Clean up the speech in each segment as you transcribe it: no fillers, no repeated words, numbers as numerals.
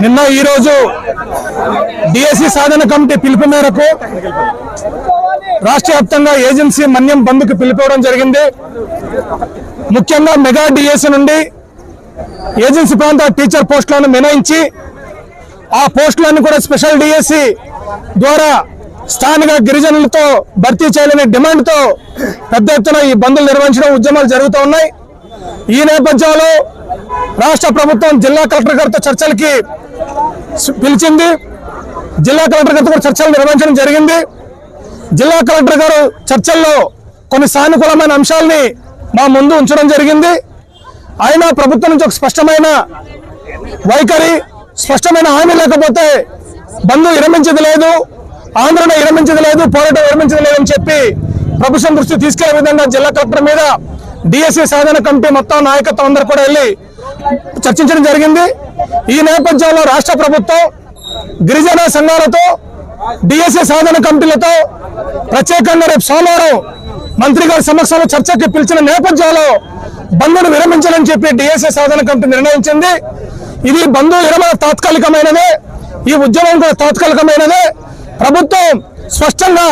నిన్న ఈ రోజు డిఎస్సి సాధన కమిటీ పిలుపు మేరకు రాష్ట్ర వ్యాప్తంగా ఏజెన్సీ మన్యం బంద్కు పిలుపుకోవడం జరిగింది. ముఖ్యంగా మెగా డిఎస్సి నుండి ఏజెన్సీ ప్రాంత టీచర్ పోస్టులను మినహాయించి ఆ పోస్టులను కూడా స్పెషల్ డిఎస్సి ద్వారా స్థానిక గిరిజనులతో భర్తీ చేయాలనే డిమాండ్తో పెద్ద ఎత్తున ఈ బంద్లు నిర్వహించడం ఉద్యమాలు జరుగుతూ ఉన్నాయి. ఈ నేపథ్యంలో రాష్ట్ర ప్రభుత్వం జిల్లా కలెక్టర్ గారితో చర్చలకి పిలిచింది. జిల్లా కలెక్టర్ గారితో కూడా చర్చలు నిర్వహించడం జరిగింది. జిల్లా కలెక్టర్ గారు చర్చల్లో కొన్ని సానుకూలమైన అంశాలని మా ముందు ఉంచడం జరిగింది. అయినా ప్రభుత్వం నుంచి ఒక స్పష్టమైన వైఖరి, స్పష్టమైన హామీ లేకపోతే బంద్ విరమించేది లేదు, ఆందోళన విరమించేది లేదు, పోరాటం విరమించేది లేదని చెప్పి ప్రభుత్వం దృష్టి తీసుకెళ్లే విధంగా జిల్లా కలెక్టర్ మీద డిఎస్సి సాధన కమిటీ మొత్తం నాయకత్వం అందరూ కూడా వెళ్ళి చర్చించడం జరిగింది. ఈ నేపథ్యంలో రాష్ట్ర ప్రభుత్వం గిరిజన సంఘాలతో డిఎస్సి సాధన కమిటీలతో ప్రత్యేకంగా రేపు సోమవారం మంత్రి గారి సమక్షంలో చర్చకి పిలిచిన నేపథ్యంలో బంద్ను విరమించాలని చెప్పి డిఎస్సి సాధన కమిటీ నిర్ణయించింది. ఇది బంద్ విరమణ తాత్కాలికమైనదే, ఈ ఉద్యమం కూడా తాత్కాలికమైనదే. ప్రభుత్వం స్పష్టంగా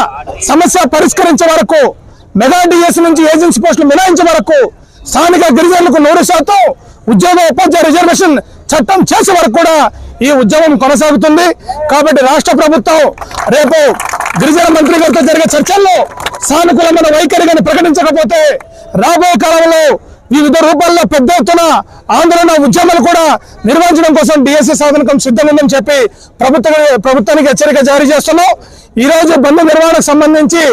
సమస్య పరిష్కరించే వరకు, మెగా డిఎస్సి నుంచి ఏజెన్సీ పోస్టులు మినహాయించే వరకు, స్థానిక గిరిజనులకు 100% ఉద్యోగ ఉపాధ్యాయ రిజర్వేషన్ చట్టం చేసే వరకు కూడా ఈ ఉద్యమం కొనసాగుతుంది. కాబట్టి రాష్ట్ర ప్రభుత్వం రేపు గిరిజన మంత్రి గారితో జరిగే చర్చల్లో సానుకూలమైన వైఖరిని ప్రకటించకపోతే రాబోయే కాలంలో వివిధ రూపాల్లో పెద్ద ఎత్తున ఆందోళన ఉద్యమాలు కూడా నిర్వహించడం కోసం డిఎస్సి సాధన కమిటీ సిద్ధంగా ఉందని చెప్పి ప్రభుత్వానికి హెచ్చరిక జారీ చేస్తున్నాం. ఈ రోజు బంద్ నిర్వహణకు సంబంధించి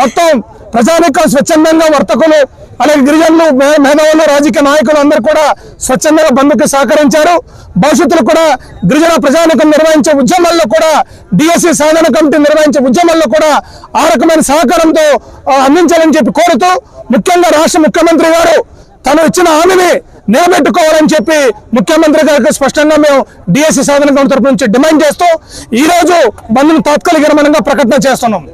మొత్తం ప్రజానీకం స్వచ్ఛందంగా, వర్తకులు అలాగే గిరిజనులు, మేధావులు, రాజకీయ నాయకులు అందరూ కూడా స్వచ్ఛందంగా బంద్కు సహకరించారు. భవిష్యత్తులో కూడా గిరిజన ప్రజానీకం నిర్వహించే ఉద్యమాల్లో కూడా, డిఎస్సి సాధన కమిటీ నిర్వహించే ఉద్యమాల్లో కూడా ఆ రకమైన సహకారంతో అందించాలని చెప్పి కోరుతూ, ముఖ్యంగా రాష్ట్ర ముఖ్యమంత్రి గారు తను ఇచ్చిన హామీని నిలబెట్టుకోవాలని చెప్పి ముఖ్యమంత్రి గారికి స్పష్టంగా మేము డిఎస్సి సాధన కమిటీ తరపు నుంచి డిమాండ్ చేస్తూ ఈ రోజు బంద్ను తాత్కాలిక విరమణంగా ప్రకటన చేస్తున్నాం.